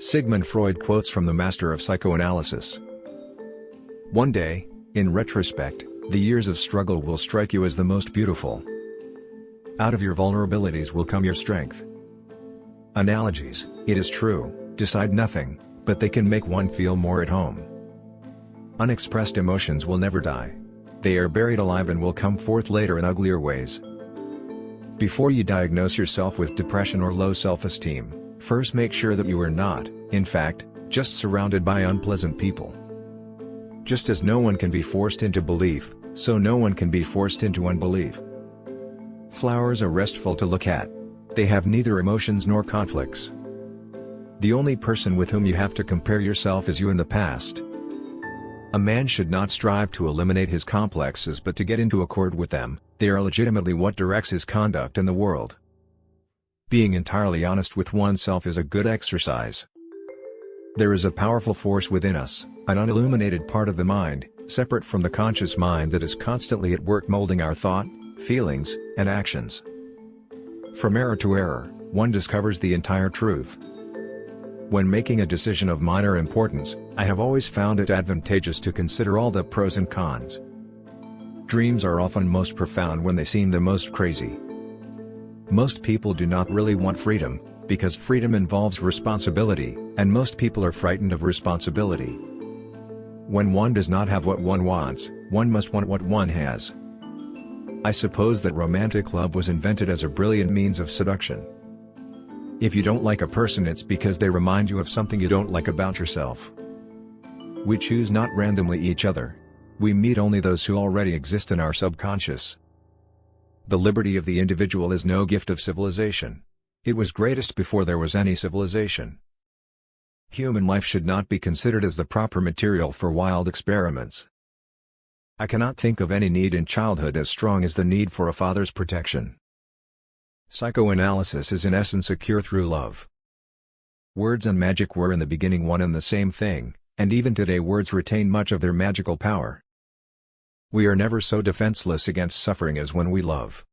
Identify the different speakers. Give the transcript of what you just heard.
Speaker 1: Sigmund Freud quotes from the master of psychoanalysis. One day, in retrospect, the years of struggle will strike you as the most beautiful. Out of your vulnerabilities will come your strength. Analogies, it is true, decide nothing, but they can make one feel more at home. Unexpressed emotions will never die. They are buried alive and will come forth later in uglier ways. Before you diagnose yourself with depression or low self-esteem, first make sure that you are not, in fact, just surrounded by unpleasant people. Just as no one can be forced into belief, so no one can be forced into unbelief. Flowers are restful to look at. They have neither emotions nor conflicts. The only person with whom you have to compare yourself is you in the past. A man should not strive to eliminate his complexes but to get into accord with them. They are legitimately what directs his conduct in the world. Being entirely honest with oneself is a good exercise. There is a powerful force within us, an unilluminated part of the mind, separate from the conscious mind that is constantly at work molding our thought, feelings, and actions. From error to error, one discovers the entire truth. When making a decision of minor importance, I have always found it advantageous to consider all the pros and cons. Dreams are often most profound when they seem the most crazy. Most people do not really want freedom, because freedom involves responsibility, and most people are frightened of responsibility. When one does not have what one wants, one must want what one has. I suppose that romantic love was invented as a brilliant means of seduction. If you don't like a person, it's because they remind you of something you don't like about yourself. We choose not randomly each other. We meet only those who already exist in our subconscious. The liberty of the individual is no gift of civilization. It was greatest before there was any civilization. Human life should not be considered as the proper material for wild experiments. I cannot think of any need in childhood as strong as the need for a father's protection. Psychoanalysis is in essence a cure through love. Words and magic were in the beginning one and the same thing, and even today words retain much of their magical power. We are never so defenseless against suffering as when we love.